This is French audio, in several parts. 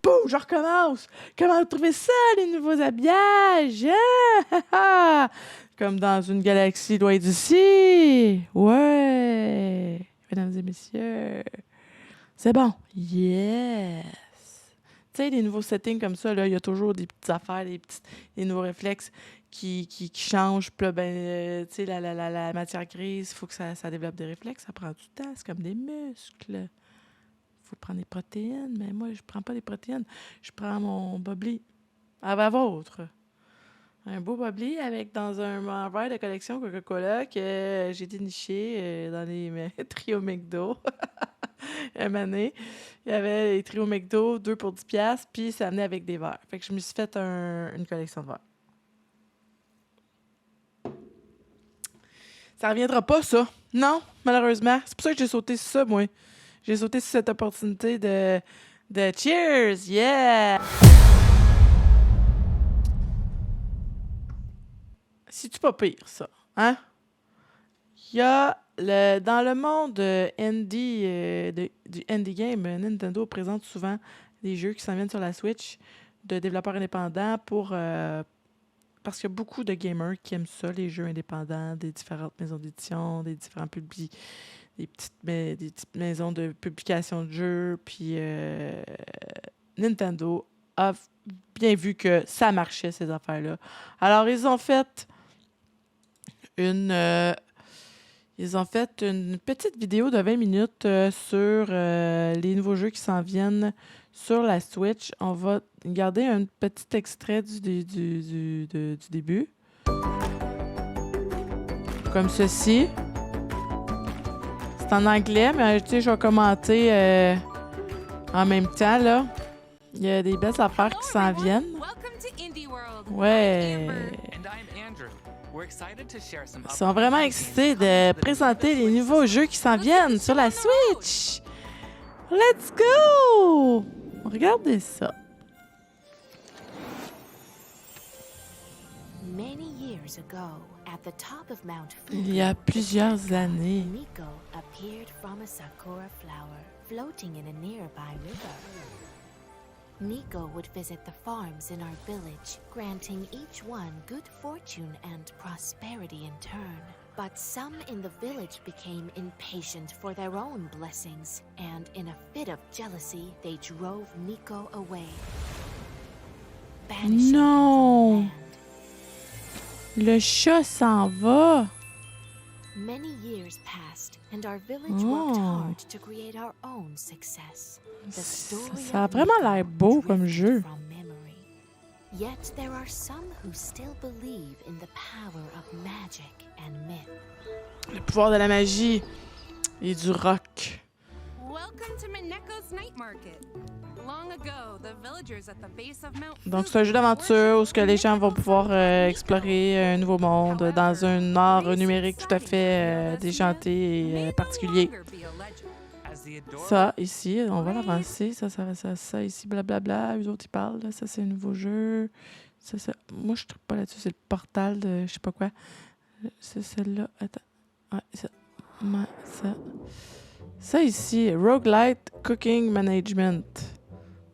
boum, je recommence. Comment vous trouvez ça, les nouveaux habillages? Hein? Comme dans une galaxie loin d'ici. Ouais. Mesdames et messieurs. C'est bon. Yes. Tu sais, les nouveaux settings comme ça, là, il y a toujours des petites affaires, des nouveaux réflexes qui changent. Puis là, tu sais, la matière grise, il faut que ça développe des réflexes. Ça prend du temps. C'est comme des muscles. Il faut prendre des protéines. Mais moi, je prends pas des protéines. Je prends mon Bubbly. À la vôtre. Un beau Bubbly avec dans un verre de collection Coca-Cola que j'ai déniché dans les trios McDo. Un moment donné, il y avait les trios McDo, 2 pour 10$, puis ça venait avec des verres. Fait que je me suis fait une collection de verres. Ça reviendra pas, ça. Non, malheureusement. C'est pour ça que j'ai sauté sur ça, moi. J'ai sauté sur cette opportunité de cheers! Yeah! C'est-tu pas pire, ça? Hein? Il y a dans le monde indie, du indie game, Nintendo présente souvent des jeux qui s'en viennent sur la Switch de développeurs indépendants parce qu'il y a beaucoup de gamers qui aiment ça, les jeux indépendants, des différentes maisons d'édition, des différents des petites maisons de publication de jeux. Puis Nintendo a bien vu que ça marchait, ces affaires-là. Alors, ils ont fait une petite vidéo de 20 minutes sur les nouveaux jeux qui s'en viennent sur la Switch. On va garder un petit extrait du début. Comme ceci. C'est en anglais, mais tu sais, je vais commenter en même temps, là. Il y a des belles affaires qui s'en viennent. Ouais. Ils sont vraiment excités de présenter les nouveaux jeux qui s'en viennent sur la Switch. Let's go! Regardez ça. Il y a plusieurs années, Nico appeared from a sakura flower floating in a nearby river. Nico would visit the farms in our village, granting each one good fortune and prosperity in turn. But some in the village became impatient for their own blessings, and in a fit of jealousy, they drove Nico away. Banishing him Non! from the land. Le chat s'en va. Many years passed, and our village worked hard to create our own success. The story Ça a of vraiment Nico l'air beau comme drifted jeu. from memory. Yet there are some who still believe in the power of magic and myth. Le pouvoir de la magie et du rock. Welcome to Mineko's Night Market. Long ago, the villagers at the base of Mount Donc, c'est un jeu d'aventure où ce que les gens vont pouvoir explorer un nouveau monde dans un art numérique tout à fait déjanté et particulier. Ça, ici, on va l'avancer. Ça, ici, blablabla. Eux autres, ils parlent. Là. Ça, c'est un nouveau jeu. Ça. Moi, je ne trouve pas là-dessus. C'est le portal de je sais pas quoi. C'est celle-là. Attends. Ouais, ça. Ça, ici, Roguelite Cooking Management.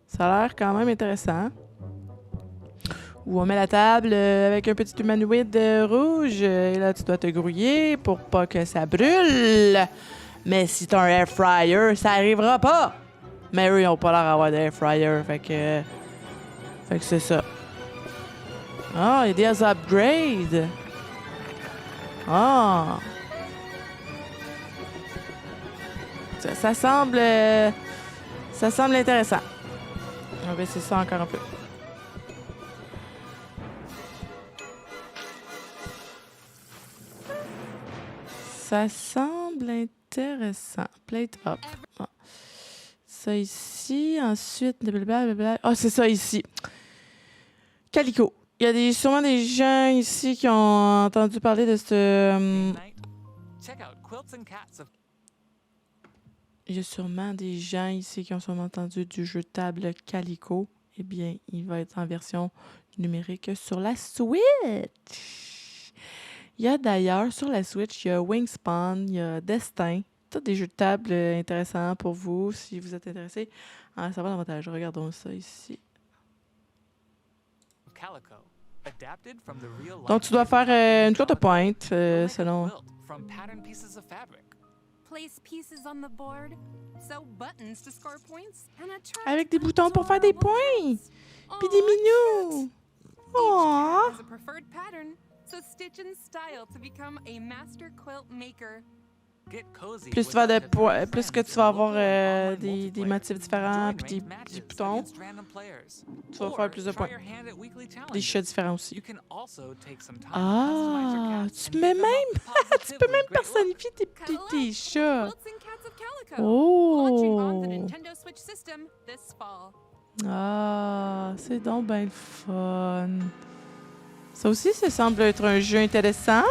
Ça a l'air quand même intéressant. Où on met la table avec un petit humanoïde rouge. Et là, tu dois te grouiller pour pas que ça brûle. Mais si t'as un air fryer, ça arrivera pas. Mais eux, ils ont pas l'air d'avoir d'air fryer. Fait que c'est ça. Ah, il y a des upgrades. Ah. Ça semble intéressant. On va essayer ça encore un peu. Ça semble intéressant. Plate up. Ah. Ça ici. Ensuite, blablabla. Ah, c'est ça ici. Calico. Il y a sûrement des gens ici qui ont entendu parler de ce... Il y a sûrement des gens ici qui ont sûrement entendu du jeu de table Calico. Eh bien, il va être en version numérique sur la Switch. Il y a d'ailleurs, sur la Switch, il y a Wingspan, il y a Destin. tous des jeux de table intéressants pour vous, si vous êtes intéressé à en savoir davantage. Regardons ça ici. Donc, tu dois faire une courte-pointe selon... Place pieces on the board, sew buttons to score points, and attract Avec des boutons pour faire des points! Puis des minous! Each Aww! cat has a preferred pattern, so stitch in style to become a master quilt maker. Plus tu vas plus que tu vas avoir des motifs différents puis des boutons, tu vas faire plus de points. Des chats différents aussi. Ah, tu peux même personnifier tes chats. Quilts and Cats of Calico. Launching on the Oh! Nintendo Switch system this fall. Ah, c'est donc bien le fun. Ça aussi, ça semble être un jeu intéressant.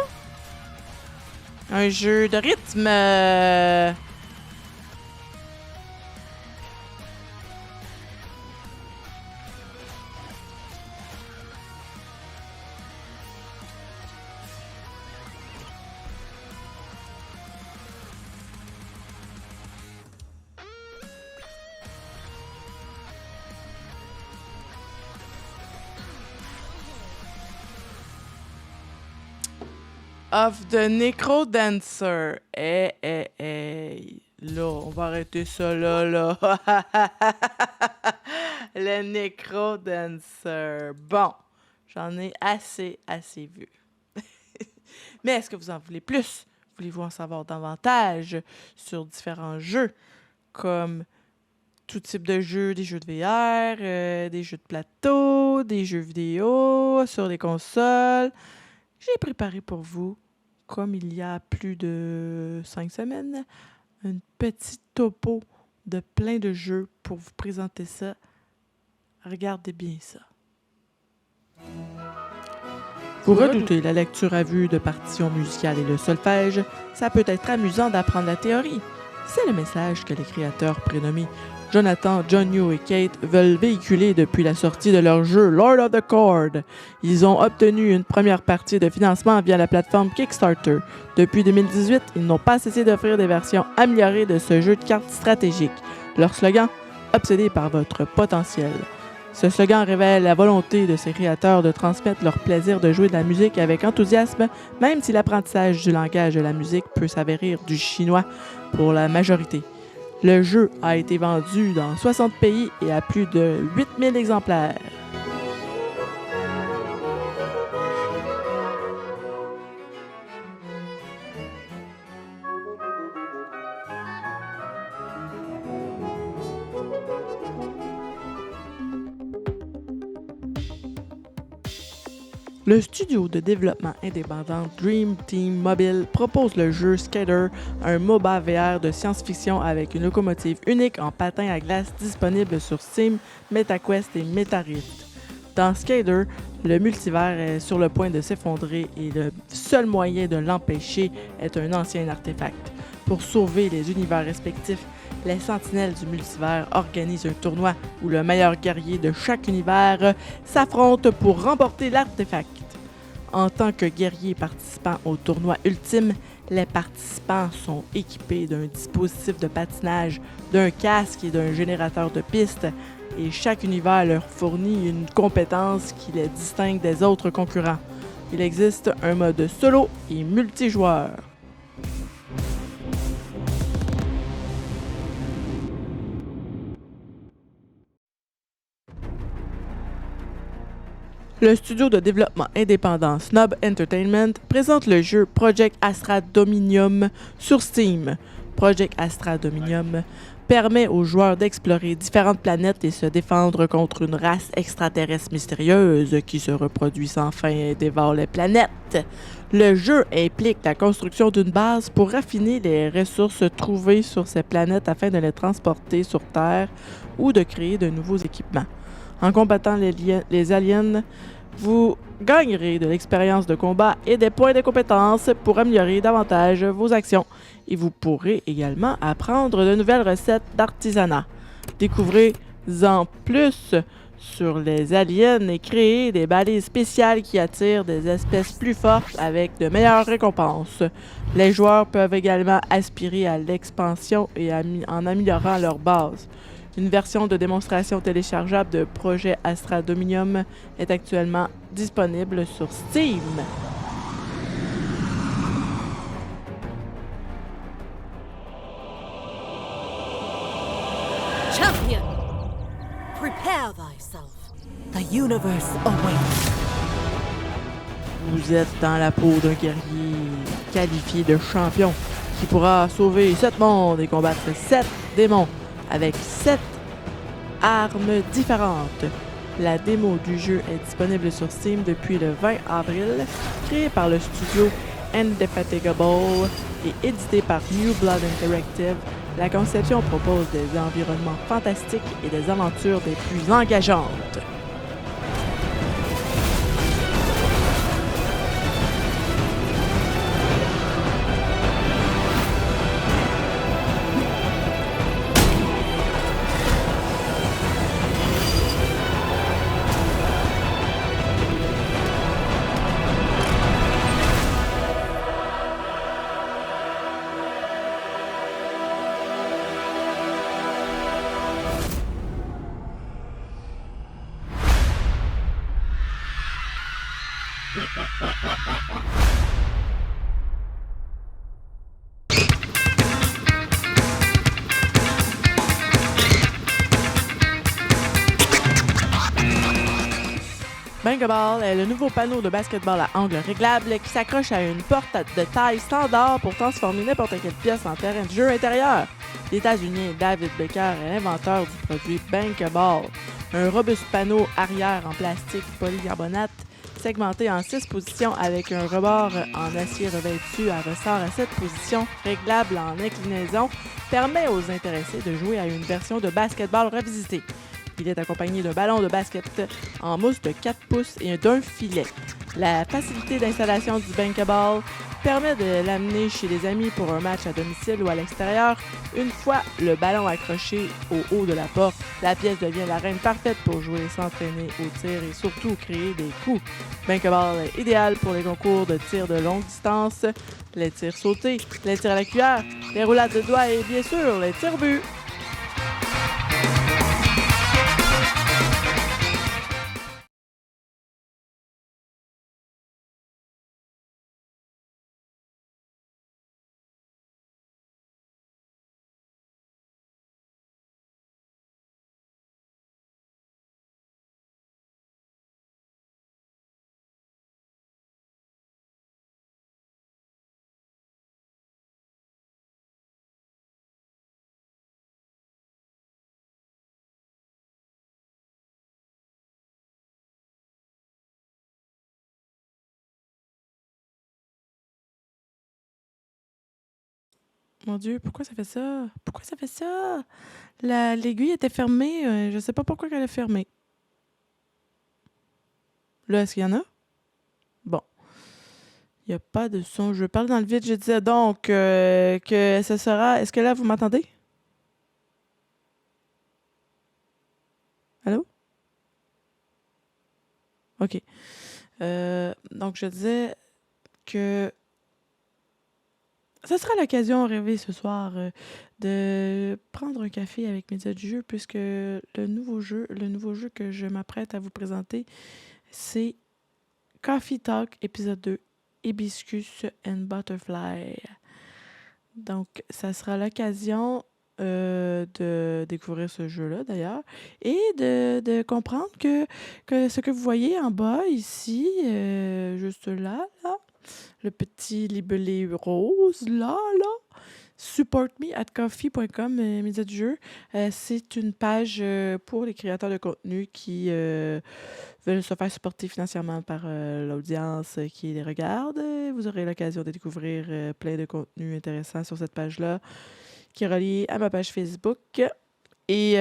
Un jeu de rythme. Of the Necrodancer. Hey. Là, on va arrêter ça là. Le Necrodancer. Bon, j'en ai assez vu. Mais est-ce que vous en voulez plus? Voulez-vous en savoir davantage sur différents jeux, comme tout type de jeux, des jeux de VR, des jeux de plateau, des jeux vidéo, sur les consoles? J'ai préparé pour vous, comme il y a plus de 5 semaines, une petite topo de plein de jeux pour vous présenter ça. Regardez bien ça. Vous redoutez la lecture à vue de partitions musicales et le solfège, ça peut être amusant d'apprendre la théorie. C'est le message que les créateurs prénommés Jonathan, John Yu et Kate veulent véhiculer depuis la sortie de leur jeu Lord of the Chord. Ils ont obtenu une première partie de financement via la plateforme Kickstarter. Depuis 2018, ils n'ont pas cessé d'offrir des versions améliorées de ce jeu de cartes stratégiques. Leur slogan, obsédé par votre potentiel. Ce slogan révèle la volonté de ces créateurs de transmettre leur plaisir de jouer de la musique avec enthousiasme, même si l'apprentissage du langage de la musique peut s'avérer du chinois pour la majorité. Le jeu a été vendu dans 60 pays et à plus de 8000 exemplaires. Le studio de développement indépendant Dream Team Mobile propose le jeu Skater, un MOBA VR de science-fiction avec une locomotive unique en patin à glace disponible sur Steam, MetaQuest et MetaRift. Dans Skater, le multivers est sur le point de s'effondrer et le seul moyen de l'empêcher est un ancien artefact. Pour sauver les univers respectifs, les Sentinelles du multivers organisent un tournoi où le meilleur guerrier de chaque univers s'affronte pour remporter l'artefact. En tant que guerrier participant au tournoi ultime, les participants sont équipés d'un dispositif de patinage, d'un casque et d'un générateur de pistes, et chaque univers leur fournit une compétence qui les distingue des autres concurrents. Il existe un mode solo et multijoueur. Le studio de développement indépendant Snob Entertainment présente le jeu Project Astra Dominium sur Steam. Project Astra Dominium permet aux joueurs d'explorer différentes planètes et se défendre contre une race extraterrestre mystérieuse qui se reproduit sans fin et dévore les planètes. Le jeu implique la construction d'une base pour raffiner les ressources trouvées sur ces planètes afin de les transporter sur Terre ou de créer de nouveaux équipements. En combattant les aliens, vous gagnerez de l'expérience de combat et des points de compétence pour améliorer davantage vos actions. Et vous pourrez également apprendre de nouvelles recettes d'artisanat. Découvrez-en plus sur les aliens et créer des balises spéciales qui attirent des espèces plus fortes avec de meilleures récompenses. Les joueurs peuvent également aspirer à l'expansion et en améliorant leur base. Une version de démonstration téléchargeable de Projet Astra Dominium est actuellement disponible sur Steam. Champion! Prepare thyself. The universe awaits. Vous êtes dans la peau d'un guerrier qualifié de champion qui pourra sauver 7 mondes et combattre 7 démons avec 7 armes différentes. La démo du jeu est disponible sur Steam depuis le 20 avril, créée par le studio Indefatigable et édité par New Blood Interactive. La conception propose des environnements fantastiques et des aventures des plus engageantes. Bankeball est le nouveau panneau de basketball à angle réglable qui s'accroche à une porte de taille standard pour transformer n'importe quelle pièce en terrain de jeu intérieur. L'États-Unien David Becker est l'inventeur du produit Bankeball, un robuste panneau arrière en plastique polycarbonate segmenté en 6 positions avec un rebord en acier revêtu à ressort à 7 positions réglable en inclinaison permet aux intéressés de jouer à une version de basketball revisitée. Il est accompagné d'un ballon de basket en mousse de 4 pouces et d'un filet. La facilité d'installation du Bankeball permet de l'amener chez des amis pour un match à domicile ou à l'extérieur. Une fois le ballon accroché au haut de la porte, la pièce devient la reine parfaite pour jouer, s'entraîner au tir et surtout créer des coups. Bankeball est idéal pour les concours de tir de longue distance, les tirs sautés, les tirs à la cuillère, les roulades de doigts et bien sûr les tirs-buts. Mon Dieu, pourquoi ça fait ça? Pourquoi ça fait ça? L'aiguille était fermée. Je sais pas pourquoi elle est fermée. Là, est-ce qu'il y en a? Bon. Il n'y a pas de son. Je parle dans le vide. Je disais donc que ce sera... Est-ce que là, vous m'entendez? Allô? OK. Donc, je disais que ce sera l'occasion rêvée ce soir de prendre un café avec Média du jeu puisque le nouveau jeu que je m'apprête à vous présenter, c'est Coffee Talk épisode 2, Hibiscus and Butterfly. Donc, ça sera l'occasion de découvrir ce jeu-là, d'ailleurs, et de comprendre que ce que vous voyez en bas, ici, juste là, le petit libellé rose, là, supportme@coffee.com, média du jeu. C'est une page pour les créateurs de contenu qui veulent se faire supporter financièrement par l'audience qui les regarde. Vous aurez l'occasion de découvrir plein de contenus intéressants sur cette page-là qui est reliée à ma page Facebook. Et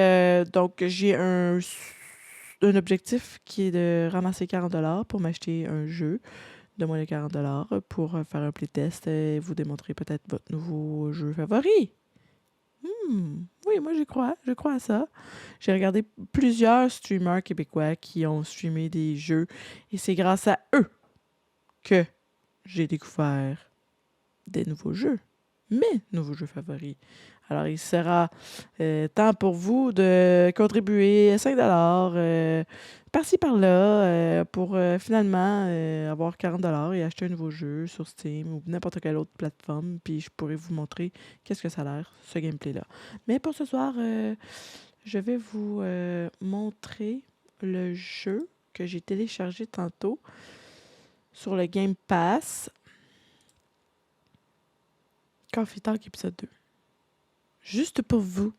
donc, j'ai un objectif qui est de ramasser 40$ pour m'acheter un jeu de moins de 40$ pour faire un playtest et vous démontrer peut-être votre nouveau jeu favori. Oui, moi, j'y crois. Je crois à ça. J'ai regardé plusieurs streamers québécois qui ont streamé des jeux et c'est grâce à eux que j'ai découvert des nouveaux jeux. Mes nouveaux jeux favoris. Alors, il sera temps pour vous de contribuer 5 par-ci, par-là, pour finalement avoir 40 et acheter un nouveau jeu sur Steam ou n'importe quelle autre plateforme. Puis, je pourrais vous montrer qu'est-ce que ça a l'air, ce gameplay-là. Mais pour ce soir, je vais vous montrer le jeu que j'ai téléchargé tantôt sur le Game Pass. Coffee Talk épisode 2. Juste pour vous.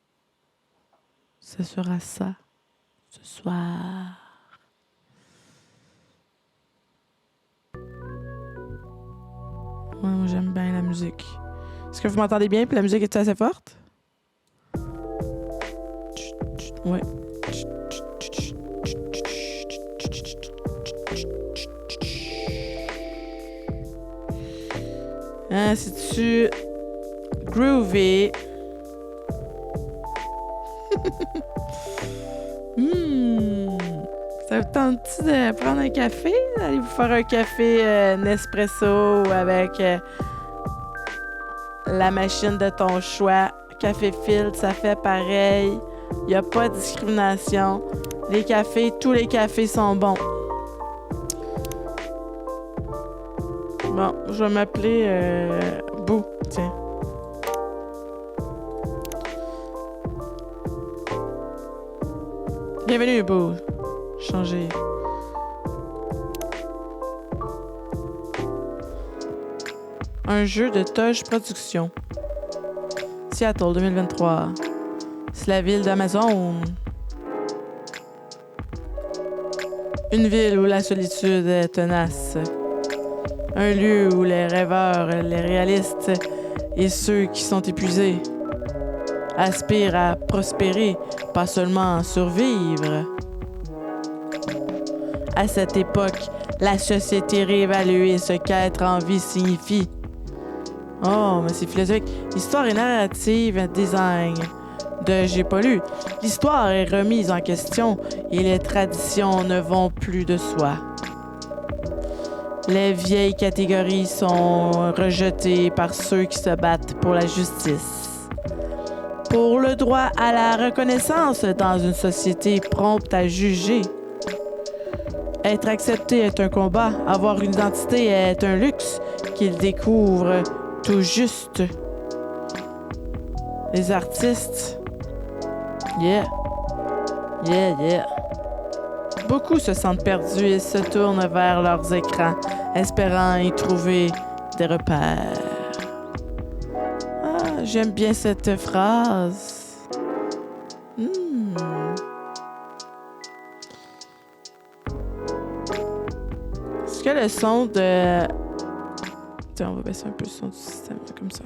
Ce sera ça. Ce soir. Ouais, moi j'aime bien la musique. Est-ce que vous m'entendez bien? Puis la musique est assez forte? Ouais. Hein, c'est-tu groovy? Ça vous tente-tu de prendre un café? Allez vous faire un café Nespresso avec la machine de ton choix. Café Filtre, ça fait pareil. Il n'y a pas de discrimination. Les cafés, tous les cafés sont bons. Bon, je vais m'appeler Boo, tiens. Bienvenue, Boo. Changer. Un jeu de Toge Productions. Seattle 2023. C'est la ville d'Amazon. Une ville où la solitude est tenace. Un lieu où les rêveurs, les réalistes et ceux qui sont épuisés aspirent à prospérer, pas seulement à survivre. À cette époque, la société réévaluée ce qu'être en vie signifie. Oh, mais c'est philosophique. Histoire et narrative, design de J'ai pas lu. L'histoire est remise en question et les traditions ne vont plus de soi. Les vieilles catégories sont rejetées par ceux qui se battent pour la justice. Pour le droit à la reconnaissance dans une société prompte à juger. Être accepté est un combat. Avoir une identité est un luxe qu'ils découvrent tout juste. Les artistes. Yeah. Yeah, yeah. Beaucoup se sentent perdus et se tournent vers leurs écrans, espérant y trouver des repères. Ah, j'aime bien cette phrase. Est-ce que le son de... Tiens, on va baisser un peu le son du système, comme ça.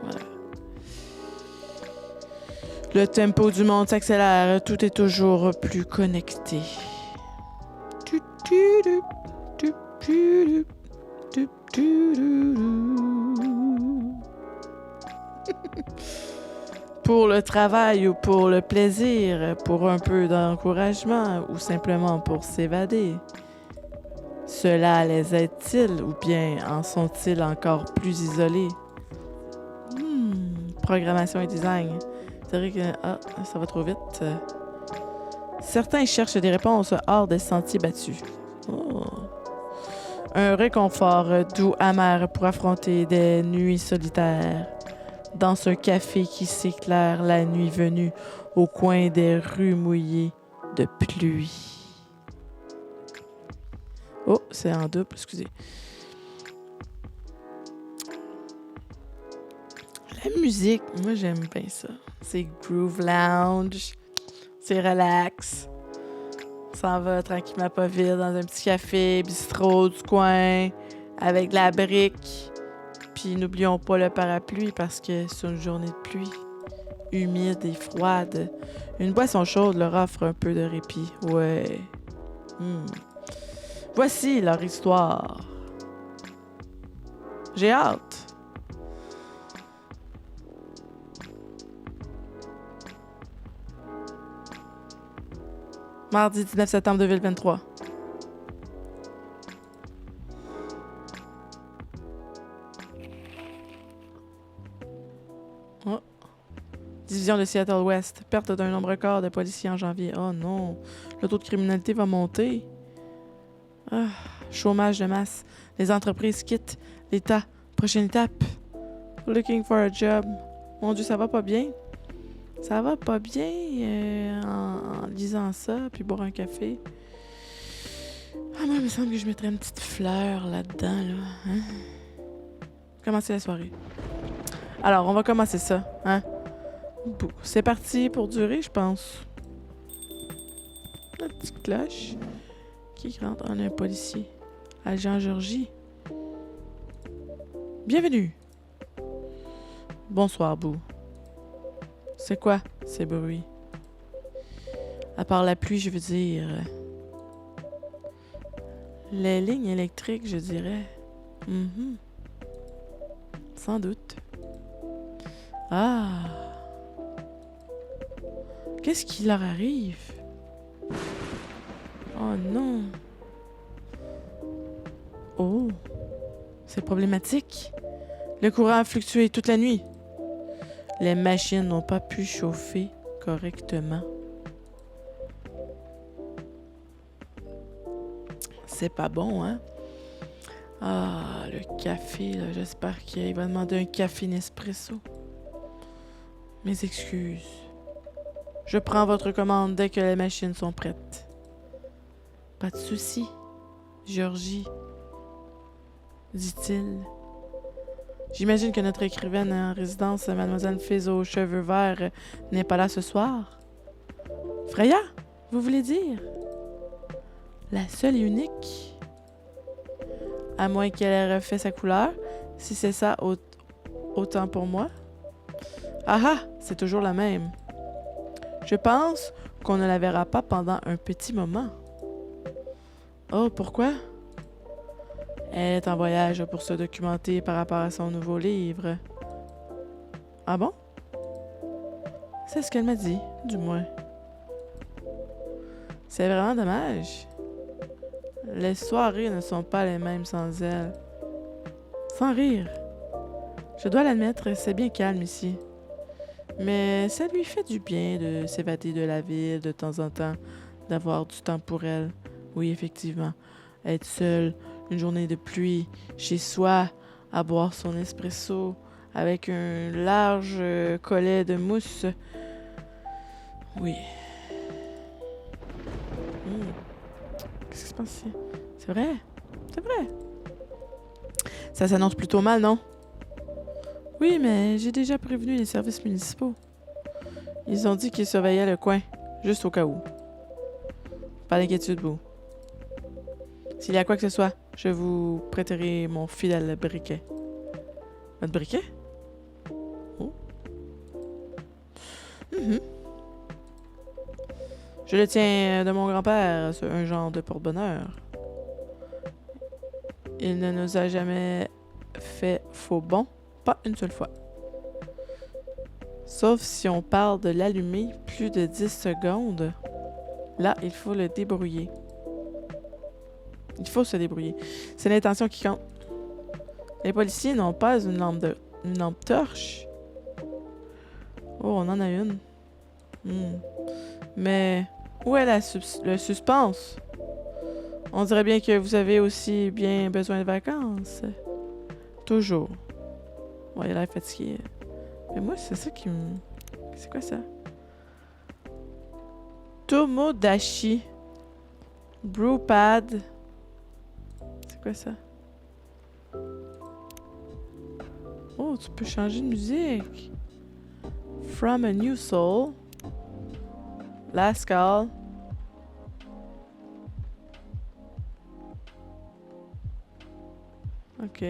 Voilà. Le tempo du monde s'accélère, tout est toujours plus connecté. Pour le travail ou pour le plaisir, pour un peu d'encouragement ou simplement pour s'évader. Cela les aide-t-il ou bien en sont-ils encore plus isolés? Programmation et design. C'est vrai que ça va trop vite. Certains cherchent des réponses hors des sentiers battus. Oh. Un réconfort doux amer pour affronter des nuits solitaires. Dans un café qui s'éclaire la nuit venue au coin des rues mouillées de pluie. Oh, c'est en double, excusez. La musique, moi j'aime bien ça. C'est groove lounge, c'est relax. On s'en va tranquillement pas vite dans un petit café, bistrot du coin, avec de la brique. Puis n'oublions pas le parapluie parce que c'est une journée de pluie, humide et froide. Une boisson chaude leur offre un peu de répit. Ouais. Voici leur histoire. J'ai hâte. Mardi 19 septembre 2023. Oh. Division de Seattle West. Perte d'un nombre record de policiers en janvier. Oh non. Le taux de criminalité va monter. Ah. Chômage de masse. Les entreprises quittent l'État. Prochaine étape. Looking for a job. Mon Dieu, ça va pas bien. Ça va pas bien en lisant ça, puis boire un café. Ah, moi, il me semble que je mettrais une petite fleur là-dedans, là. Hein? Commencer la soirée. Alors, on va commencer ça, hein? C'est parti pour durer, je pense. La petite cloche. Qui rentre? On a un policier. Agent Georgie. Bienvenue. Bonsoir, Boo. C'est quoi, ces bruits? À part la pluie, je veux dire... les lignes électriques, je dirais. Sans doute. Ah! Qu'est-ce qui leur arrive? Oh non! Oh! C'est problématique. Le courant a fluctué toute la nuit. Les machines n'ont pas pu chauffer correctement. C'est pas bon, hein? Ah, le café, là, j'espère qu'il va demander un café Nespresso. Mes excuses. Je prends votre commande dès que les machines sont prêtes. Pas de souci, Georgie, dit-il. J'imagine que notre écrivaine en résidence, Mademoiselle Fizz aux cheveux verts, n'est pas là ce soir. Freya, vous voulez dire? La seule et unique? À moins qu'elle ait refait sa couleur, si c'est ça, autant pour moi. Ah ah, c'est toujours la même. Je pense qu'on ne la verra pas pendant un petit moment. Oh, pourquoi? Elle est en voyage pour se documenter par rapport à son nouveau livre. Ah bon? C'est ce qu'elle m'a dit, du moins. C'est vraiment dommage. Les soirées ne sont pas les mêmes sans elle. Sans rire. Je dois l'admettre, c'est bien calme ici. Mais ça lui fait du bien de s'évader de la ville de temps en temps, d'avoir du temps pour elle. Oui, effectivement. Être seule, une journée de pluie, chez soi, à boire son espresso, avec un large collet de mousse. Oui. Qu'est-ce qui se passe ici? C'est vrai? C'est vrai. Ça s'annonce plutôt mal, non? Oui, mais j'ai déjà prévenu les services municipaux. Ils ont dit qu'ils surveillaient le coin, juste au cas où. Pas d'inquiétude, vous. S'il y a quoi que ce soit, je vous prêterai mon fidèle briquet. Votre briquet? Oh. Je le tiens de mon grand-père, un genre de porte-bonheur. Il ne nous a jamais fait faux bond, pas une seule fois. Sauf si on parle de l'allumer plus de 10 secondes. Là, il faut le débrouiller. Il faut se débrouiller. C'est l'intention qui compte. Les policiers n'ont pas une lampe torche. Oh, on en a une. Mais où est le suspense? On dirait bien que vous avez aussi bien besoin de vacances. Toujours. Ouais, il a l'air fatigué. Mais moi, c'est ça qui me... C'est quoi ça? Tomodachi. Brewpad. C'est quoi ça? Oh, tu peux changer de musique. From a New Soul. Last Call. Ok.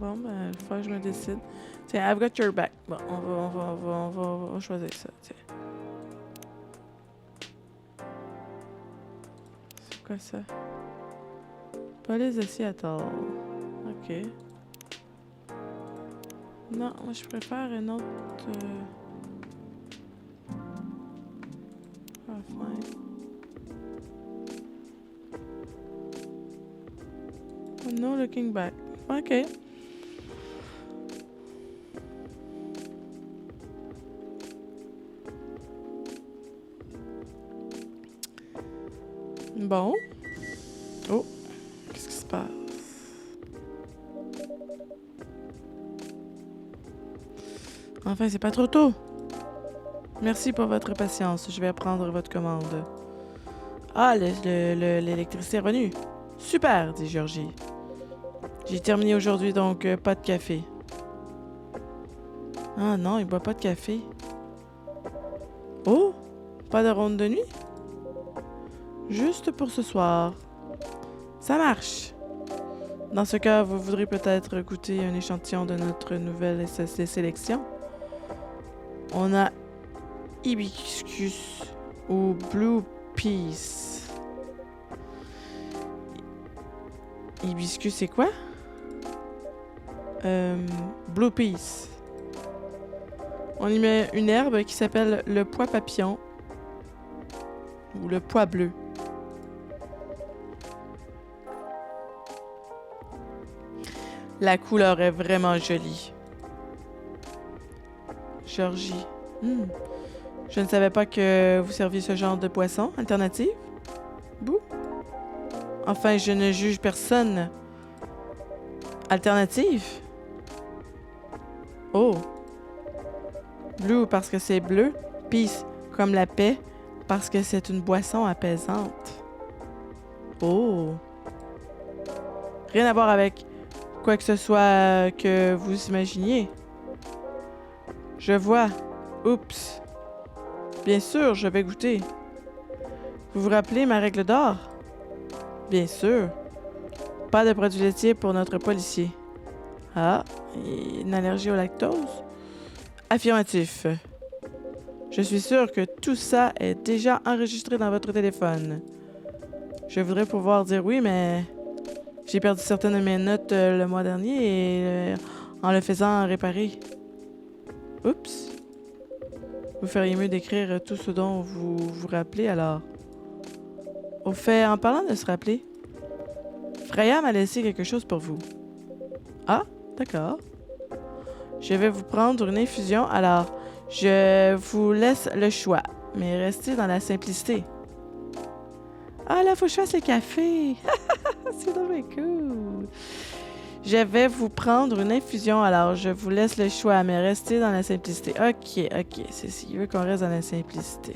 Bon, ben, il faut que je me décide. Tiens, I've got your back. Bon, on va choisir ça, tiens. C'est quoi ça? Police de Seattle. Ok. Non, moi je préfère une autre... Ah, fine. No looking back. Ok. Bon. Oh. Qu'est-ce qui se passe? Enfin, c'est pas trop tôt. Merci pour votre patience. Je vais prendre votre commande. Ah, l'électricité est revenue. Super, dit Georgie. J'ai terminé aujourd'hui, donc pas de café. Ah non, il boit pas de café. Oh, pas de ronde de nuit? Juste pour ce soir. Ça marche. Dans ce cas, vous voudrez peut-être goûter un échantillon de notre nouvelle sélection. On a Hibiscus ou Blue Peas. Hibiscus, c'est quoi? Blue Peas. On y met une herbe qui s'appelle le pois papillon ou le pois bleu. La couleur est vraiment jolie. Georgie. Je ne savais pas que vous serviez ce genre de poisson alternative. Bouh. Enfin, je ne juge personne. Alternative? Oh. Blue parce que c'est bleu. Peace comme la paix parce que c'est une boisson apaisante. Oh. Rien à voir avec quoi que ce soit que vous imaginiez. Je vois. Oups. Bien sûr, je vais goûter. Vous vous rappelez ma règle d'or? Bien sûr. Pas de produits laitiers pour notre policier. Ah, une allergie au lactose? Affirmatif. Je suis sûre que tout ça est déjà enregistré dans votre téléphone. Je voudrais pouvoir dire oui, mais j'ai perdu certaines de mes notes le mois dernier et en le faisant réparer. Oups. Vous feriez mieux d'écrire tout ce dont vous vous rappelez alors. Au fait, en parlant de se rappeler, Freya m'a laissé quelque chose pour vous. Ah, d'accord. Je vais vous prendre une infusion, alors je vous laisse le choix, mais restez dans la simplicité. Ah là, faut que je fasse le café. C'est vraiment cool. Je vais vous prendre une infusion, alors je vous laisse le choix, mais restez dans la simplicité. Ok, c'est si il veut qu'on reste dans la simplicité.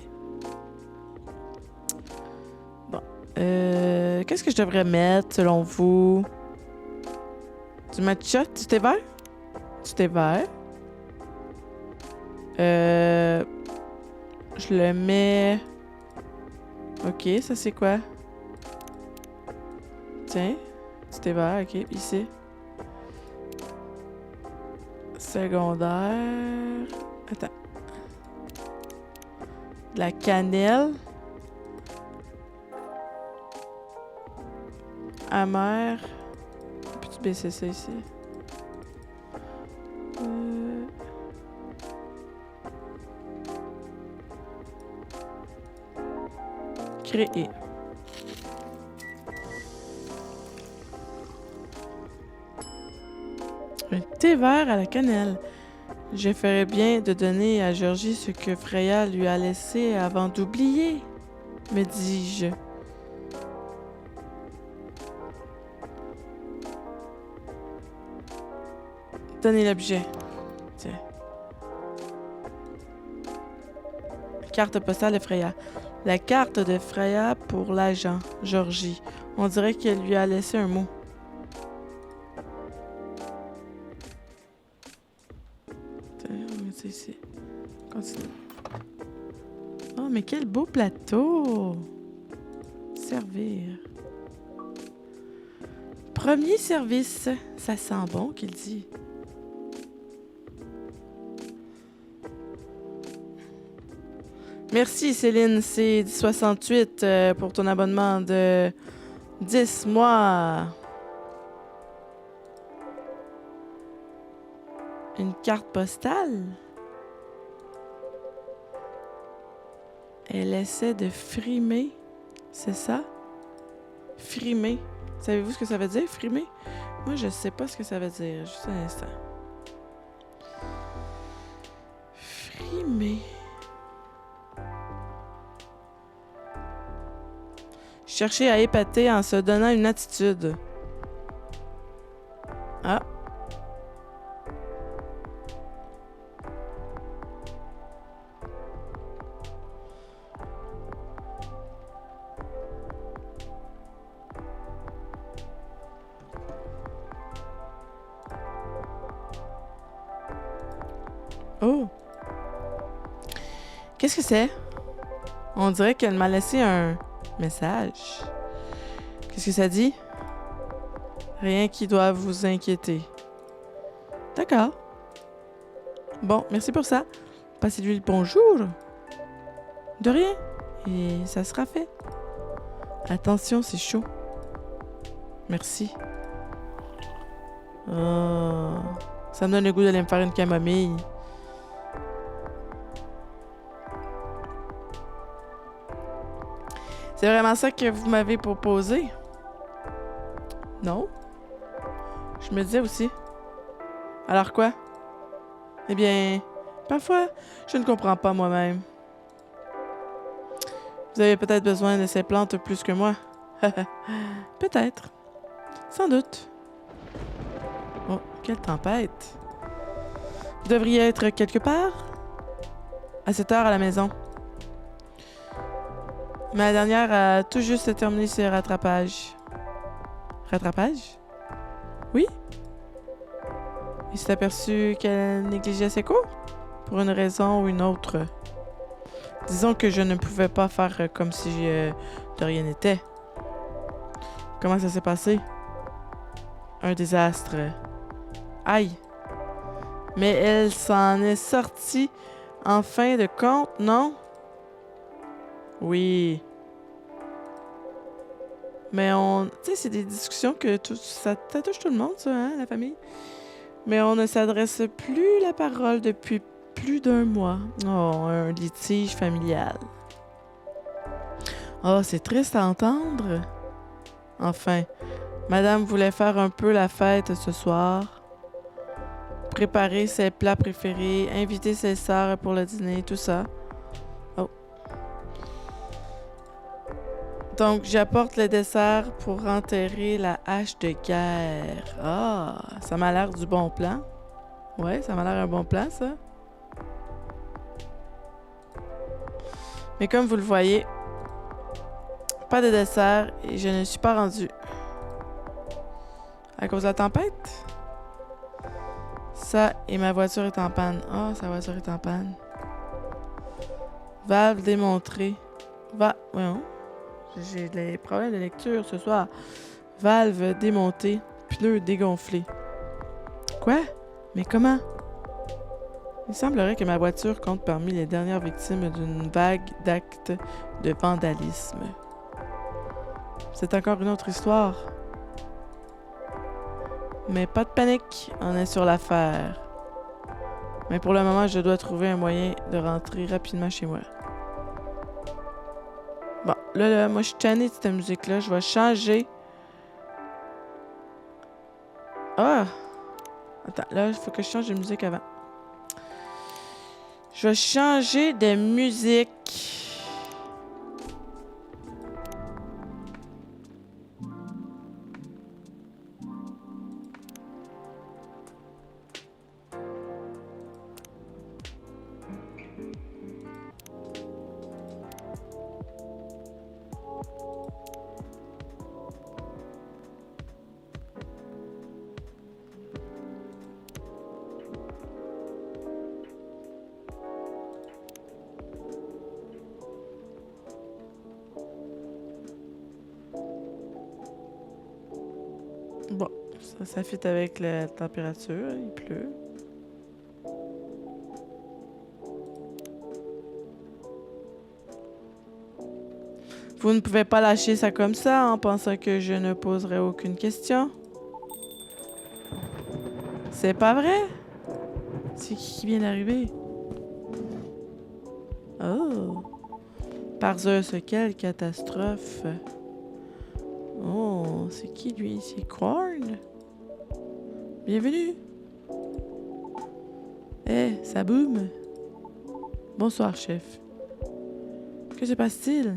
Bon. Qu'est-ce que je devrais mettre, selon vous? Du matcha? Du thé vert? Du thé vert. Je le mets... Ok, ça c'est quoi? Tiens, du thé vert, ok, ici. Secondaire... Attends. De la cannelle. Amère. Peux-tu baisser ça ici? Créer. Un thé vert à la cannelle. Je ferais bien de donner à Georgie ce que Freya lui a laissé avant d'oublier, me dis-je. Donnez l'objet. Tiens. Carte postale de Freya. La carte de Freya pour l'agent, Georgie. On dirait qu'elle lui a laissé un mot. Tiens, on va mettre ça ici. Continue. Oh, mais quel beau plateau! Servir. Premier service. Ça sent bon qu'il dit. Merci Céline, c'est 68 pour ton abonnement de 10 mois. Une carte postale? Elle essaie de frimer, c'est ça? Frimer. Savez-vous ce que ça veut dire, frimer? Moi, je sais pas ce que ça veut dire. Juste un instant. Frimer. Chercher à épater en se donnant une attitude. Ah. Oh. Qu'est-ce que c'est? On dirait qu'elle m'a laissé un message. Qu'est-ce que ça dit? Rien qui doit vous inquiéter. D'accord. Bon, merci pour ça. Passez-lui le bonjour. De rien. Et ça sera fait. Attention, c'est chaud. Merci. Oh. Ça me donne le goût d'aller me faire une camomille. C'est vraiment ça que vous m'avez proposé? Non? Je me disais aussi. Alors quoi? Eh bien, parfois, je ne comprends pas moi-même. Vous avez peut-être besoin de ces plantes plus que moi. Peut-être. Sans doute. Oh, quelle tempête. Vous devriez être quelque part? À cette heure à la maison. Mais la dernière a tout juste terminé ses rattrapages. Rattrapage? Oui? Il s'est aperçu qu'elle négligeait ses cours? Pour une raison ou une autre. Disons que je ne pouvais pas faire comme si de rien n'était. Comment ça s'est passé? Un désastre. Aïe! Mais elle s'en est sortie en fin de compte, non? Oui. Mais on... Tu sais, c'est des discussions que ça touche tout le monde, ça, hein, la famille? Mais on ne s'adresse plus la parole depuis plus d'un mois. Oh, un litige familial. Oh, c'est triste à entendre. Enfin, madame voulait faire un peu la fête ce soir. Préparer ses plats préférés, inviter ses sœurs pour le dîner, tout ça. Oh. Donc, j'apporte le dessert pour enterrer la hache de guerre. Ah, ça m'a l'air du bon plan. Ouais, ça m'a l'air un bon plan, ça. Mais comme vous le voyez, pas de dessert et je ne suis pas rendue. À cause de la tempête? Ça, et ma voiture est en panne. Ah, sa voiture est en panne. Valve démontrée. Voyons. J'ai des problèmes de lecture ce soir. Valve démontée. Pneus dégonflés. Quoi? Mais comment? Il semblerait que ma voiture compte parmi les dernières victimes d'une vague d'actes de vandalisme. C'est encore une autre histoire. Mais pas de panique, on est sur l'affaire. Mais pour le moment, je dois trouver un moyen de rentrer rapidement chez moi. Bon, là, moi, je suis tannée de cette musique-là. Je vais changer. Ah! Attends, là, il faut que je change de musique avant. Je vais changer de musique. Ça fit avec la température. Il pleut. Vous ne pouvez pas lâcher ça comme ça en pensant que je ne poserai aucune question. C'est pas vrai? C'est qui vient d'arriver? Oh! Par Zeus, quelle catastrophe! Oh, c'est qui lui? C'est Korn? Bienvenue! Eh, ça boum! Bonsoir, chef. Que se passe-t-il?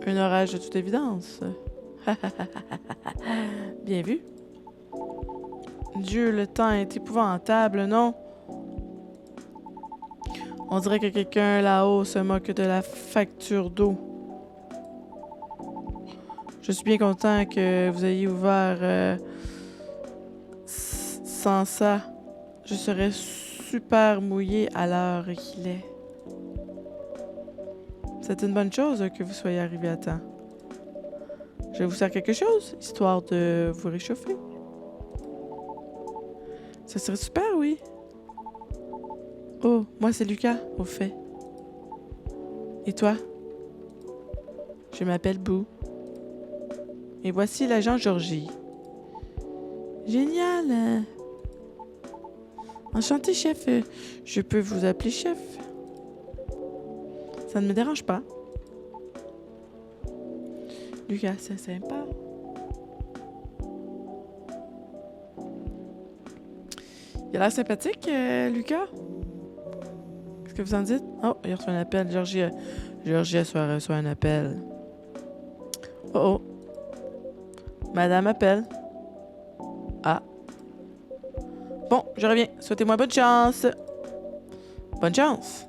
Un orage de toute évidence. Bien vu. Dieu, le temps est épouvantable, non? On dirait que quelqu'un là-haut se moque de la facture d'eau. Je suis bien content que vous ayez ouvert. Sans ça, je serais super mouillé à l'heure qu'il est. C'est une bonne chose que vous soyez arrivé à temps. Je vais vous faire quelque chose, histoire de vous réchauffer. Ça serait super, oui. Oh, moi c'est Lucas, au fait. Et toi? Je m'appelle Boo. Et voici l'agent Georgie. Génial! Hein? Enchanté, chef. Je peux vous appeler chef? Ça ne me dérange pas. Lucas, c'est sympa. Il a l'air sympathique, Lucas. Qu'est-ce que vous en dites? Oh, il a reçu un appel. Georgie a reçu un appel. Oh oh. Madame appelle. Ah. Bon, je reviens. Souhaitez-moi bonne chance. Bonne chance.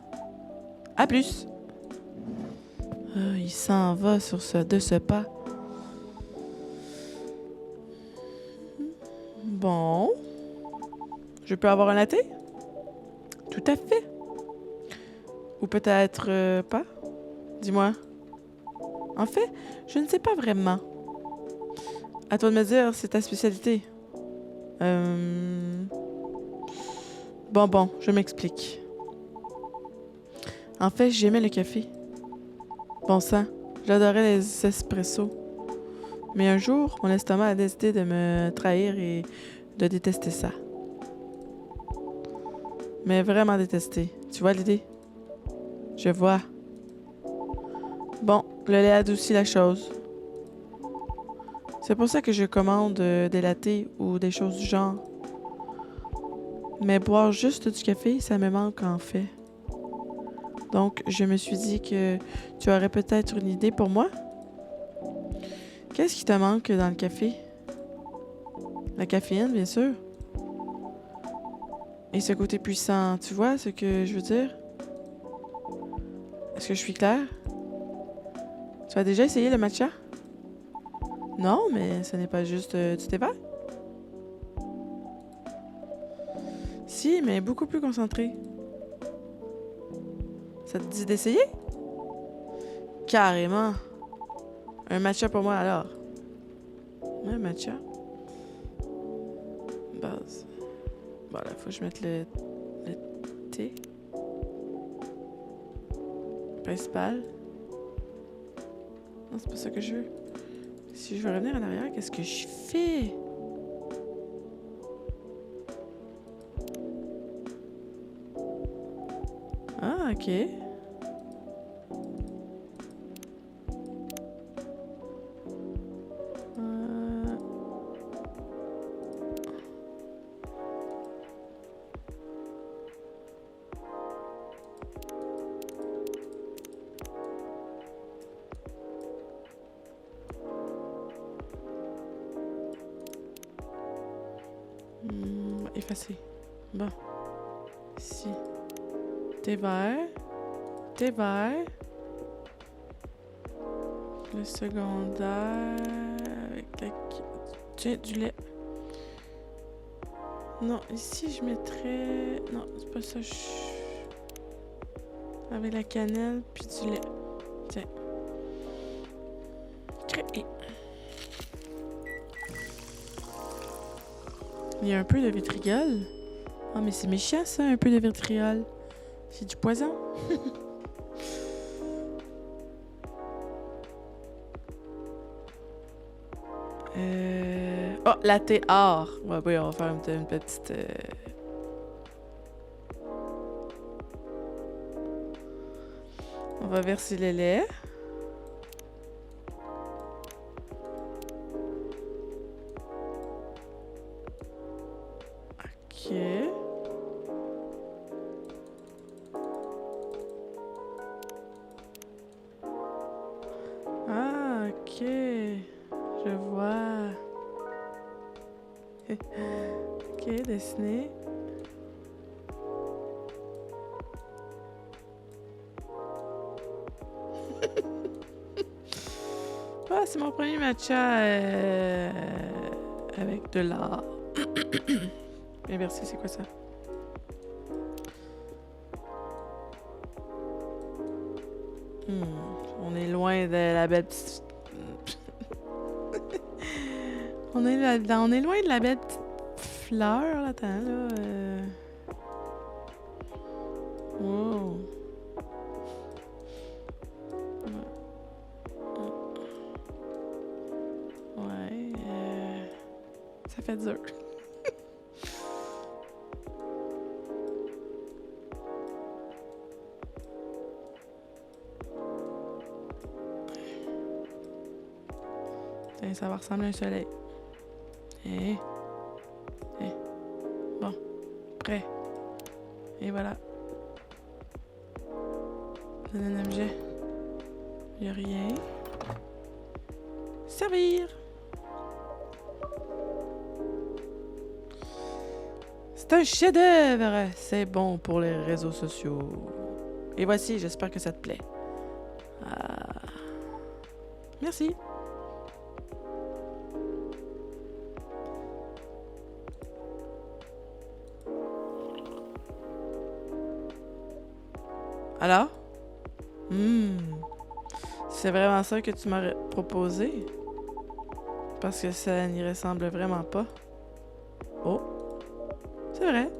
À plus. Il s'en va de ce pas. Bon. Je peux avoir un latte? Tout à fait. Ou peut-être pas? Dis-moi. En fait, je ne sais pas vraiment. À toi de me dire, c'est ta spécialité. Bon, je m'explique. En fait, j'aimais le café. Bon sang, j'adorais les espressos. Mais un jour, mon estomac a décidé de me trahir et de détester ça. Mais vraiment détester. Tu vois l'idée? Je vois. Bon, le lait adoucit la chose. C'est pour ça que je commande des lattés ou des choses du genre. Mais boire juste du café, ça me manque en fait. Donc, je me suis dit que tu aurais peut-être une idée pour moi? Qu'est-ce qui te manque dans le café? La caféine, bien sûr. Et ce côté puissant, tu vois ce que je veux dire? Est-ce que je suis claire? Tu as déjà essayé le matcha? Non, mais ce n'est pas juste du thé vert. Si, mais beaucoup plus concentré. Ça te dit d'essayer? Carrément. Un matcha pour moi, alors. Un matcha. Base. Bon, là, faut que je mette le thé. Principal. Non, c'est pas ça que je veux. Si je veux revenir en arrière, qu'est-ce que je fais? Ah, ok. Effacer. Bon. Ici. Thé vert. Thé vert. Le secondaire. Avec tiens, du lait. Non, ici, je mettrais... Non, c'est pas ça. Avec la cannelle, puis du lait. Tiens. Créer. Il y a un peu de vitriol. Ah, mais c'est méchant, ça, un peu de vitriol. C'est du poison. Oh, latte art. Ouais, oui, on va faire une petite... On va verser le lait. Ok. Ah, ok. Je vois. Ok, dessiné. Ah, c'est mon premier matcha avec de l'art. Inversé, c'est quoi ça? On est loin de la belle petite... on est loin de la belle petite fleur, là. Attends, là. Wow. Ouais. Ça fait dur. Ça va ressembler à un soleil. Bon. Prêt. Et voilà. Donne un objet. Il n'y a rien. Servir. C'est un chef-d'œuvre. C'est bon pour les réseaux sociaux. Et voici, j'espère que ça te plaît. Merci. Alors? C'est vraiment ça que tu m'aurais proposé? Parce que ça n'y ressemble vraiment pas. Oh. C'est vrai.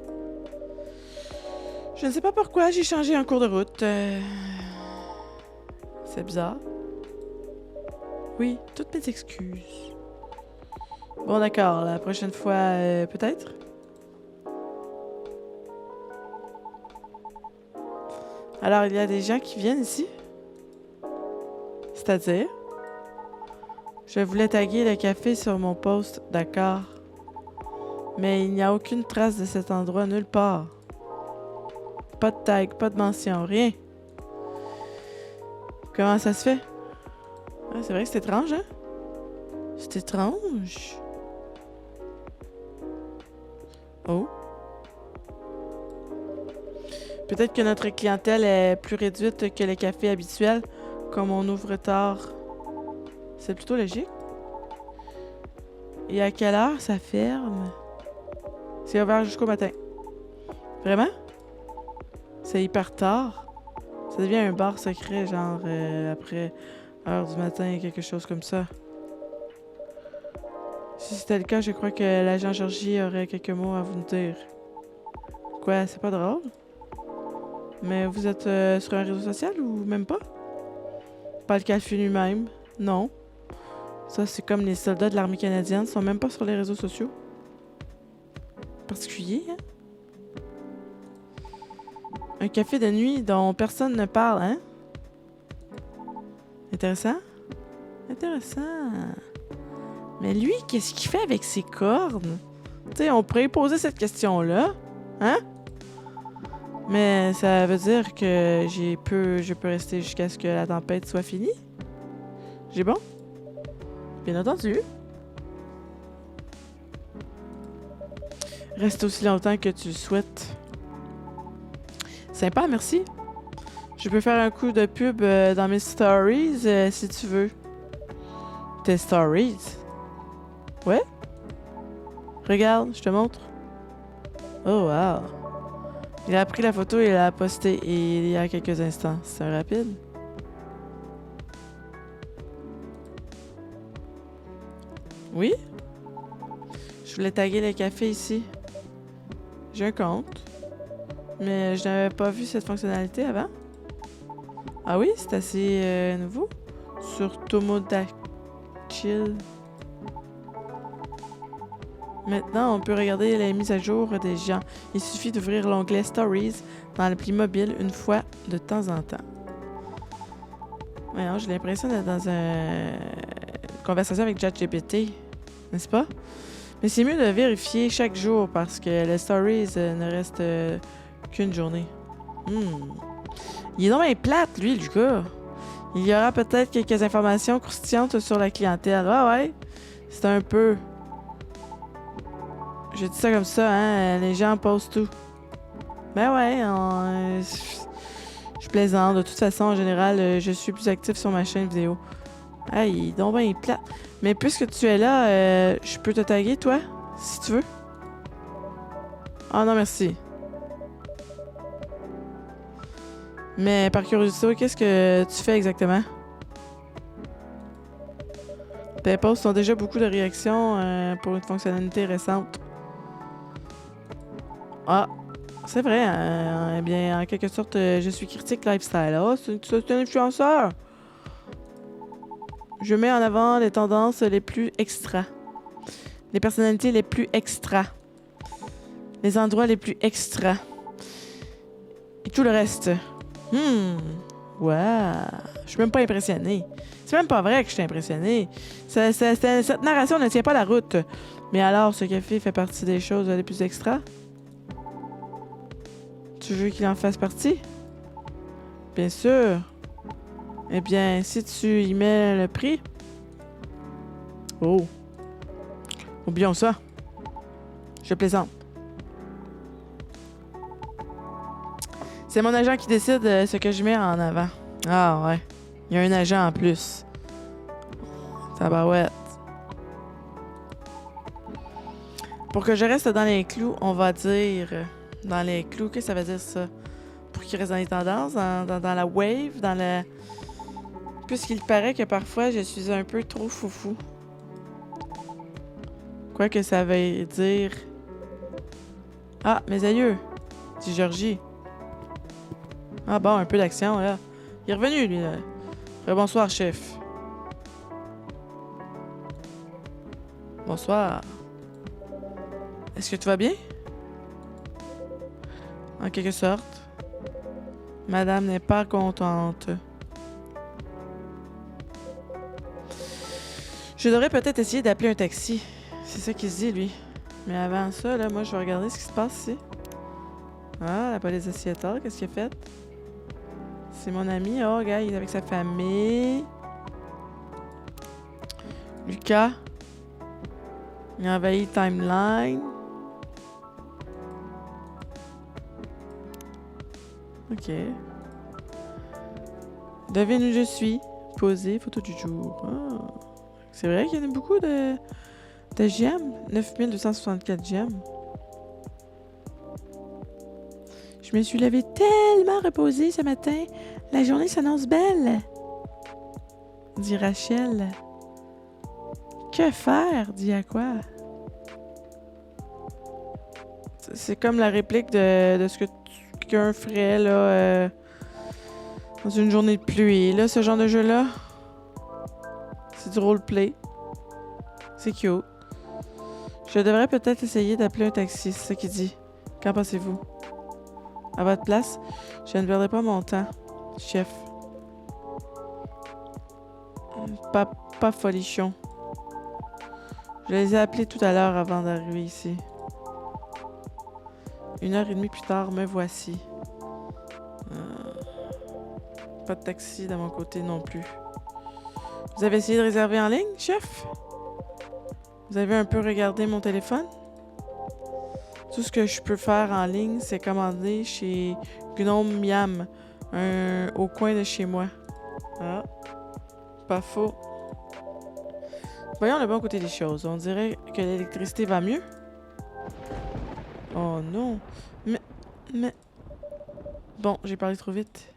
Je ne sais pas pourquoi j'ai changé en cours de route. C'est bizarre. Oui, toutes mes excuses. Bon, d'accord. La prochaine fois, peut-être? Alors, il y a des gens qui viennent ici? C'est-à-dire? Je voulais taguer le café sur mon post, d'accord. Mais il n'y a aucune trace de cet endroit nulle part. Pas de tag, pas de mention, rien. Comment ça se fait? Ah, c'est vrai que c'est étrange, hein? C'est étrange. Oh. Peut-être que notre clientèle est plus réduite que les cafés habituels, comme on ouvre tard. C'est plutôt logique. Et à quelle heure ça ferme? C'est ouvert jusqu'au matin. Vraiment? C'est hyper tard. Ça devient un bar secret, genre après heure du matin, quelque chose comme ça. Si c'était le cas, je crois que l'agent Georgie aurait quelques mots à vous dire. Quoi, c'est pas drôle? Mais vous êtes sur un réseau social ou même pas? Pas le café lui-même, non. Ça, c'est comme les soldats de l'armée canadienne, ils sont même pas sur les réseaux sociaux. Particulier, hein? Un café de nuit dont personne ne parle, hein? Intéressant? Intéressant. Mais lui, qu'est-ce qu'il fait avec ses cornes? Tu sais, on pourrait poser cette question-là, hein? Mais ça veut dire que je peux rester jusqu'à ce que la tempête soit finie? J'ai bon? Bien entendu. Reste aussi longtemps que tu le souhaites. Sympa, merci. Je peux faire un coup de pub dans mes stories si tu veux. Tes stories? Ouais? Regarde, je te montre. Oh, wow. Il a pris la photo et l'a postée il y a quelques instants. C'est rapide. Oui? Je voulais taguer le café ici. J'ai un compte. Mais je n'avais pas vu cette fonctionnalité avant. Ah oui, c'est assez nouveau. Sur Tomodachi. Maintenant, on peut regarder les mises à jour des gens. Il suffit d'ouvrir l'onglet Stories dans l'appli mobile une fois de temps en temps. Voyons, j'ai l'impression d'être dans une conversation avec ChatGPT, n'est-ce pas? Mais c'est mieux de vérifier chaque jour parce que les Stories ne restent qu'une journée. Il est donc bien plate, lui, le gars. Il y aura peut-être quelques informations croustillantes sur la clientèle. Ouais. C'est un peu... Je dis ça comme ça, hein. Les gens postent tout. Ben ouais, je plaisante. De toute façon, en général, je suis plus actif sur ma chaîne vidéo. Ah, il est donc bien plat. Mais puisque tu es là, je peux te taguer, toi, si tu veux. Ah non, merci. Mais par curiosité, qu'est-ce que tu fais exactement? Tes posts ont déjà beaucoup de réactions pour une fonctionnalité récente. Ah, c'est vrai. Eh bien, en quelque sorte, je suis critique lifestyle. Oh, c'est un influenceur. Je mets en avant les tendances les plus extra. Les personnalités les plus extra. Les endroits les plus extra. Et tout le reste. Ouais. Je suis même pas impressionné. C'est même pas vrai que je suis impressionné. Cette narration ne tient pas la route. Mais alors, ce café fait partie des choses les plus extra? Tu veux qu'il en fasse partie? Bien sûr. Eh bien, si tu y mets le prix... Oh. Oublions ça. Je plaisante. C'est mon agent qui décide ce que je mets en avant. Ah ouais. Il y a un agent en plus. Tabarouette. Pour que je reste dans les clous, on va dire... Dans les clous, qu'est-ce que ça veut dire ça? Pour qu'il reste dans les tendances, dans la wave, dans la... Puisqu'il paraît que parfois, je suis un peu trop foufou. Quoi que ça veut dire... Ah, mes aïeux, dit Georgie. Ah bon, un peu d'action, là. Il est revenu, lui, là. Bonsoir, chef. Bonsoir. Est-ce que tu vas bien? En quelque sorte. Madame n'est pas contente. Je devrais peut-être essayer d'appeler un taxi. C'est ça qu'il se dit, lui. Mais avant ça, là, moi, je vais regarder ce qui se passe ici. Ah, la police de Seattle, qu'est-ce qu'il a fait? C'est mon ami. Oh, regarde, il est avec sa famille. Lucas. Il a envahi Timeline. Ok. Devine où je suis. Posé, photo du jour. Ah. C'est vrai qu'il y en a beaucoup de gemmes. 9264 gemmes. Je me suis levée tellement reposée ce matin. La journée s'annonce belle. Dit Rachel. Que faire? Dit à quoi? C'est comme la réplique de ce que quelqu'un ferait là, dans une journée de pluie. Là, ce genre de jeu-là, c'est du roleplay. C'est cute. Je devrais peut-être essayer d'appeler un taxi, c'est ça qu'il dit. Qu'en pensez-vous? À votre place, je ne perdrai pas mon temps, chef. Pas folichon. Je les ai appelés tout à l'heure avant d'arriver ici. 1h30 plus tard, me voici. Pas de taxi de mon côté non plus. Vous avez essayé de réserver en ligne, chef? Vous avez un peu regardé mon téléphone? Tout ce que je peux faire en ligne, c'est commander chez Gnome Miam, au coin de chez moi. Ah, pas faux. Voyons le bon côté des choses. On dirait que l'électricité va mieux. Oh non. Mais... Bon, j'ai parlé trop vite.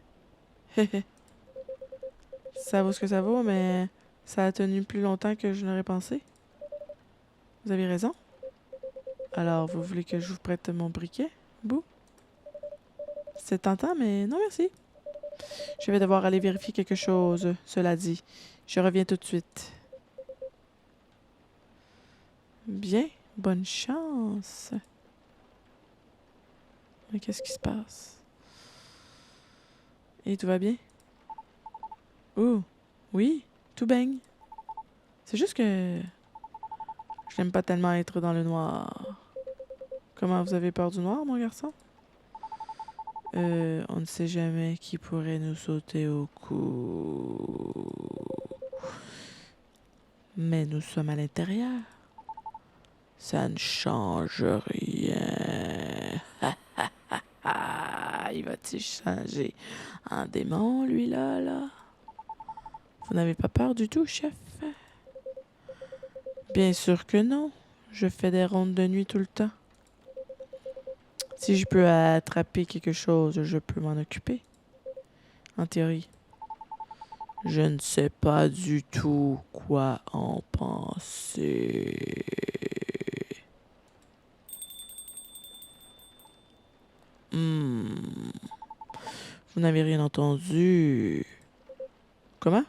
Ça vaut ce que ça vaut, mais ça a tenu plus longtemps que je n'aurais pensé. Vous avez raison. Alors, vous voulez que je vous prête mon briquet? Bou? C'est tentant, mais non merci. Je vais devoir aller vérifier quelque chose, cela dit. Je reviens tout de suite. Bien, bonne chance. Mais qu'est-ce qui se passe? Et tout va bien? Oh, oui, tout baigne. C'est juste que je n'aime pas tellement être dans le noir. Comment vous avez peur du noir, mon garçon? On ne sait jamais qui pourrait nous sauter au cou. Mais nous sommes à l'intérieur. Ça ne change rien. Il va-t-il changer en démon, lui-là, là? Vous n'avez pas peur du tout, chef? Bien sûr que non. Je fais des rondes de nuit tout le temps. Si je peux attraper quelque chose, je peux m'en occuper. En théorie. Je ne sais pas du tout quoi en penser. Vous n'avez rien entendu. Comment?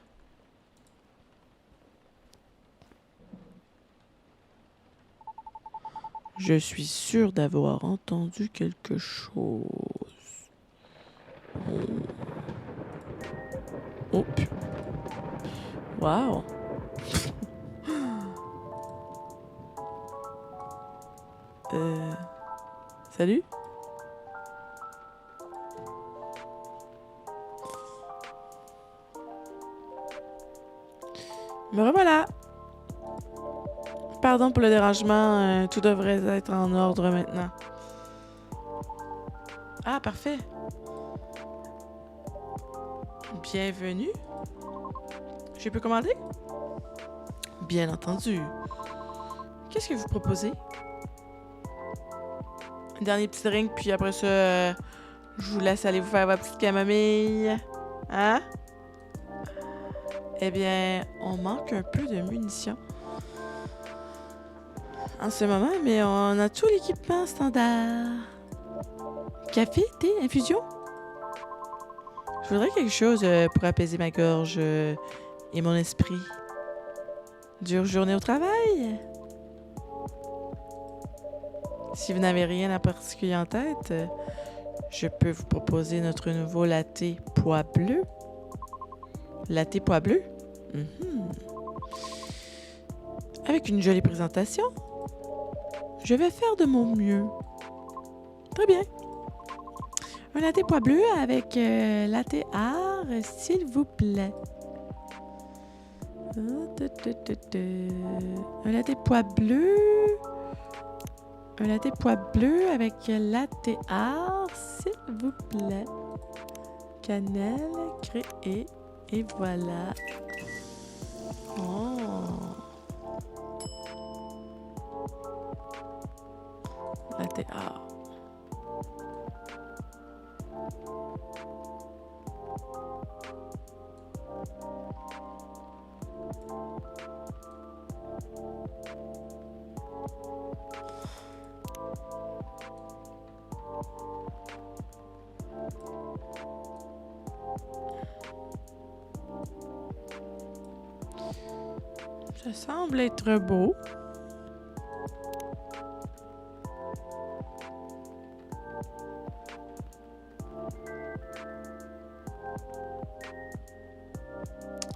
Je suis sûr d'avoir entendu quelque chose. Oh. Wow. Salut? Me revoilà. Pardon pour le dérangement, tout devrait être en ordre maintenant. Ah, parfait. Bienvenue. Je peux commander? Bien entendu. Qu'est-ce que vous proposez? Un dernier petit drink, puis après ça, je vous laisse aller vous faire votre petite camomille. Hein? Eh bien, on manque un peu de munitions en ce moment, mais on a tout l'équipement standard. Café, thé, infusion? Je voudrais quelque chose pour apaiser ma gorge et mon esprit. Dure journée au travail? Si vous n'avez rien en particulier en tête, je peux vous proposer notre nouveau latte pois bleu. Latte pois bleu? Avec une jolie présentation. Je vais faire de mon mieux. Très bien. Un latte pois bleu avec latte art, s'il vous plaît. Un latte pois bleu. Un latte pois bleu avec latte art, s'il vous plaît. Cannelle, créée, et voilà. Oh. Latte art. Ça semble être beau.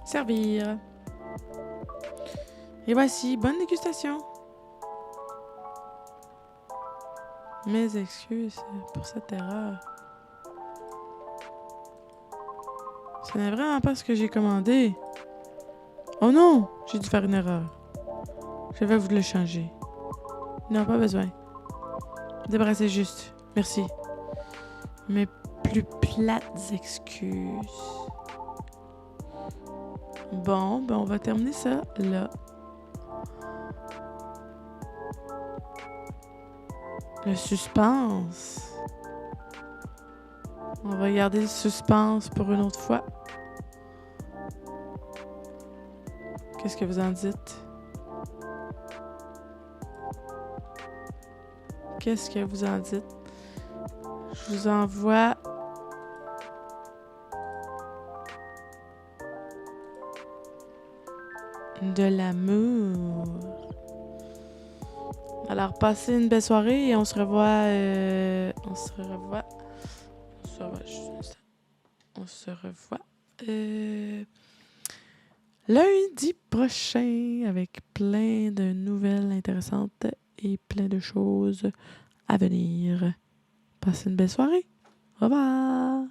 Servir. Et voici, bonne dégustation. Mes excuses pour cette erreur. Ce n'est vraiment pas ce que j'ai commandé. Oh non, j'ai dû faire une erreur. Je vais vous le changer. Non, pas besoin. Débarrassez juste. Merci. Mes plus plates excuses. Bon, ben on va terminer ça là. Le suspense. On va garder le suspense pour une autre fois. Qu'est-ce que vous en dites? Qu'est-ce que vous en dites? Je vous envoie de l'amour. Alors, passez une belle soirée et on se revoit. On se revoit lundi prochain avec plein de nouvelles intéressantes et plein de choses à venir. Passez une belle soirée. Au revoir.